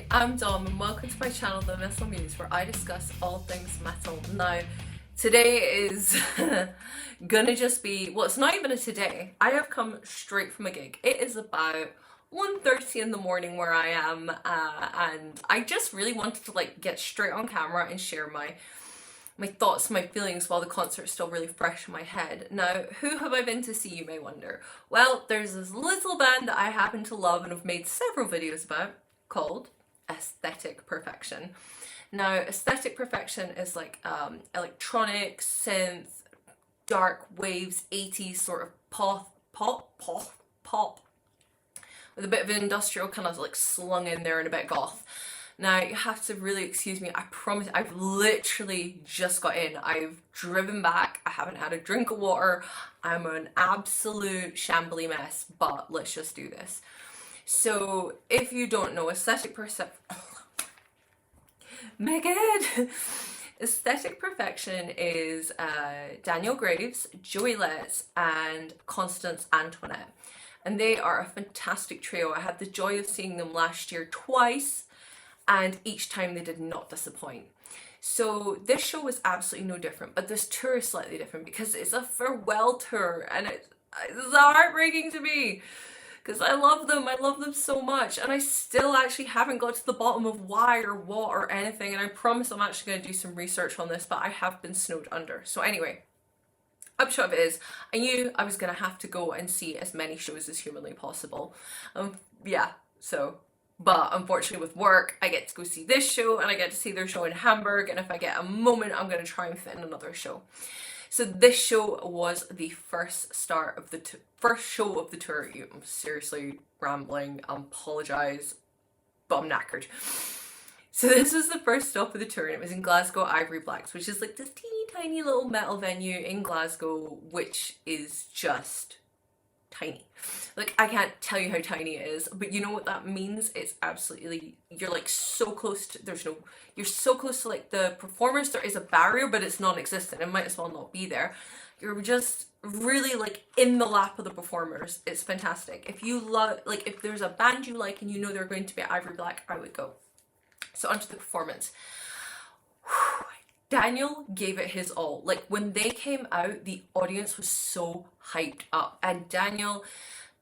I'm Dom and welcome to my channel, The Metal Muse, where I discuss all things metal. Now, today is gonna just be, well, it's not even a today. I have come straight from a gig. It is about 1:30 in the morning where I am, and I just really wanted to get straight on camera and share my thoughts, my feelings while the concert's still really fresh in my head. Now, who have I been to see, you may wonder? Well, there's this little band that I happen to love and have made several videos about called Aesthetic Perfection. Now, Aesthetic Perfection is like electronic, synth, dark waves, 80s sort of pop, with a bit of industrial kind of slung in there and a bit goth. Now, you have to really excuse me, I promise, I've literally just got in. I've driven back, I haven't had a drink of water, I'm an absolute shambly mess, but let's just do this. So, if you don't know, Aesthetic Perfection is Daniel Graves, Joey Letts, and Constance Antoinette. And they are a fantastic trio. I had the joy of seeing them last year twice, and each time they did not disappoint. So this show was absolutely no different, but this tour is slightly different because it's a farewell tour, and it's heartbreaking to me because I love them so much, and I still actually haven't got to the bottom of why or what or anything, and I promise I'm actually going to do some research on this, but I have been snowed under. So anyway, upshot of it is, I knew I was going to have to go and see as many shows as humanly possible. But unfortunately with work, I get to go see this show and I get to see their show in Hamburg, and if I get a moment, I'm going to try and fit in another show. So this show was the first show of the tour. I'm seriously rambling, I apologise, but I'm knackered. So this was the first stop of the tour, and it was in Glasgow Ivory Blacks, which is like this teeny tiny little metal venue in Glasgow, which is just tiny. I can't tell you how tiny it is, but you know what that means? It's absolutely, you're so close to, you're so close to the performers, there is a barrier, but it's non-existent. It might as well not be there. You're just really in the lap of the performers. It's fantastic. If you love, if there's a band you like and you know they're going to be at Ivory Black, I would go. So onto the performance. Daniel gave it his all. When they came out, the audience was so hyped up, and Daniel,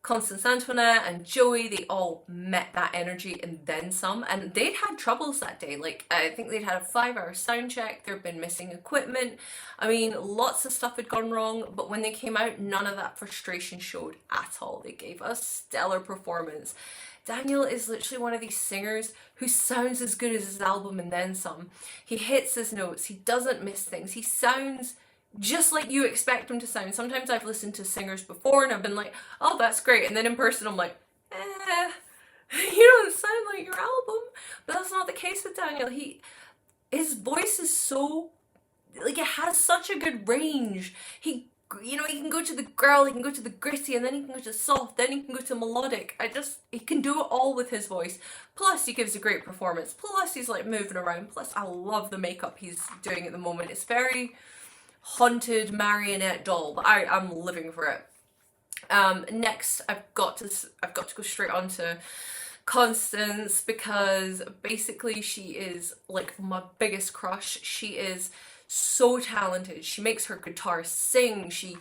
Constance Antoinette, and Joey, they all met that energy and then some, and they'd had troubles that day. I think they'd had a 5-hour sound check, there'd been missing equipment, I mean, lots of stuff had gone wrong, but when they came out, none of that frustration showed at all. They gave a stellar performance. Daniel is literally one of these singers who sounds as good as his album and then some. He hits his notes, he doesn't miss things, he sounds just like you expect him to sound. Sometimes I've listened to singers before and I've been like, oh, that's great, and then in person I'm like, you don't sound like your album. But that's not the case with Daniel. His voice is so, it has such a good range. He can go to the growl, he can go to the gritty, and then he can go to soft, then he can go to melodic. He can do it all with his voice. Plus, he gives a great performance. Plus, he's moving around. Plus, I love the makeup he's doing at the moment. It's very haunted marionette doll, but I'm living for it. Next, I've got to go straight on to Constance, because basically she is my biggest crush. She is so talented. She makes her guitar sing. She's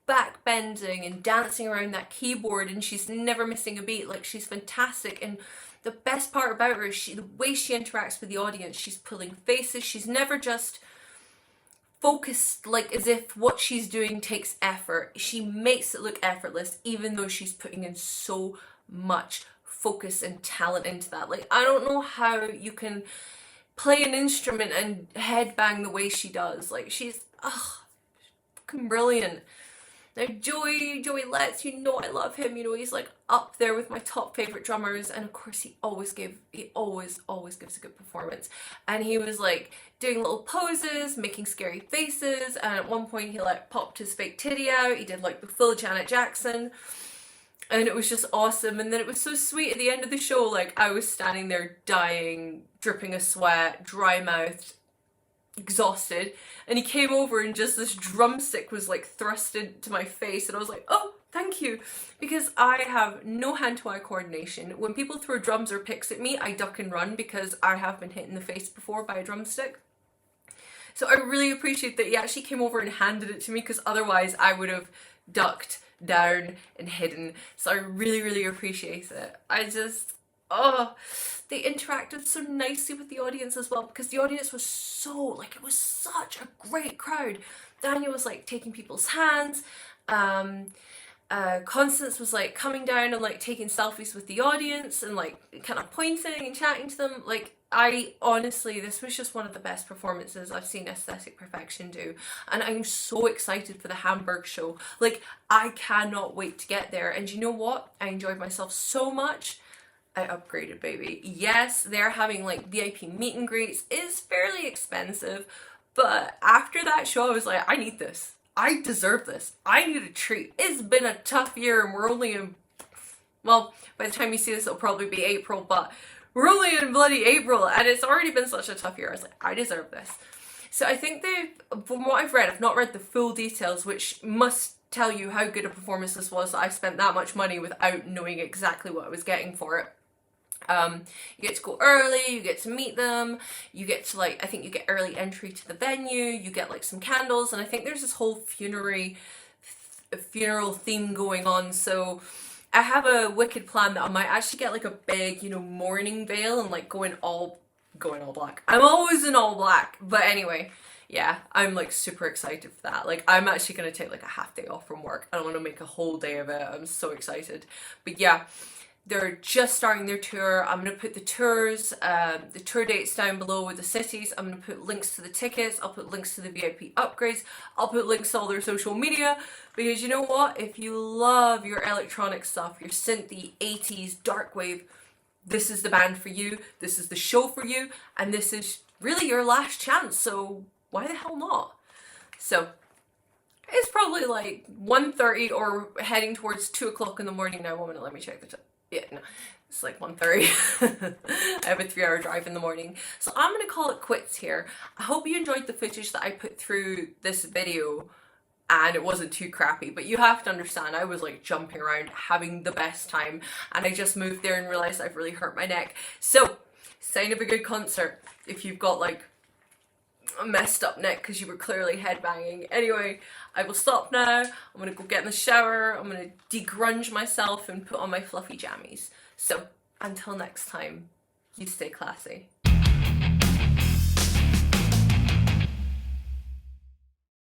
back bending and dancing around that keyboard, and she's never missing a beat. She's fantastic. And the best part about her is the way she interacts with the audience. She's pulling faces. She's never just focused as if what she's doing takes effort. She makes it look effortless, even though she's putting in so much focus and talent into that. I don't know how you can play an instrument and headbang the way she does. She's fucking brilliant. Now Joey Letts, I love him. He's up there with my top favorite drummers, and of course he always gives a good performance. And he was doing little poses, making scary faces, and at one point he popped his fake titty out. He did the full Janet Jackson, and it was just awesome. And then it was so sweet at the end of the show. I was standing there dying, dripping a sweat, dry mouthed, exhausted, and he came over and just this drumstick was thrust into my face, and I was like, oh, Thank you, because I have no hand-to-eye coordination. When people throw drums or picks at me, I duck and run because I have been hit in the face before by a drumstick. So I really appreciate that he actually came over and handed it to me, because otherwise I would have ducked down and hidden. So I really, really appreciate it. I just, oh, they interacted so nicely with the audience as well, because the audience was so, like, it was such a great crowd. Daniel was like taking people's hands. Constance was like coming down and like taking selfies with the audience and like kind of pointing and chatting to them. Like, I honestly, this was just one of the best performances I've seen Aesthetic Perfection do, and I'm so excited for the Hamburg show. Like, I cannot wait to get there. And you know what? I enjoyed myself so much, I upgraded, baby. Yes, they're having like VIP meet and greets. It's fairly expensive, but after that show I was like, I need this. I deserve this. I need a treat. It's been a tough year and we're only in, well, by the time you see this it'll probably be April, but we're only in bloody April and it's already been such a tough year. I was like, I deserve this. So I think from what I've read, I've not read the full details, which must tell you how good a performance this was, that I spent that much money without knowing exactly what I was getting for it. You get to go early, you get to meet them, you get to like, I think you get early entry to the venue, you get like some candles, and I think there's this whole funeral theme going on. So I have a wicked plan that I might actually get like a big, you know, mourning veil and like going all black. I'm always in all black, but anyway, yeah, I'm like super excited for that. Like, I'm actually gonna take like a half day off from work. I don't want to make a whole day of it. I'm so excited. But yeah, they're just starting their tour. I'm going to put the tours, the tour dates down below with the cities. I'm going to put links to the tickets. I'll put links to the VIP upgrades. I'll put links to all their social media, because you know what? If you love your electronic stuff, your synthy, 80s, dark wave, this is the band for you. This is the show for you. And this is really your last chance. So why the hell not? So it's probably like 1:30 or heading towards 2 o'clock in the morning now. 1 minute, let me check the time. Yeah, no, it's like 1:30. I have a 3-hour drive in the morning. So I'm going to call it quits here. I hope you enjoyed the footage that I put through this video and it wasn't too crappy, but you have to understand, I was like jumping around, having the best time, and I just moved there and realized I've really hurt my neck. So, sign of a good concert if you've got like a messed up neck because you were clearly headbanging. Anyway, I will stop now. I'm gonna go get in the shower. I'm gonna degrunge myself and put on my fluffy jammies. So until next time, you stay classy.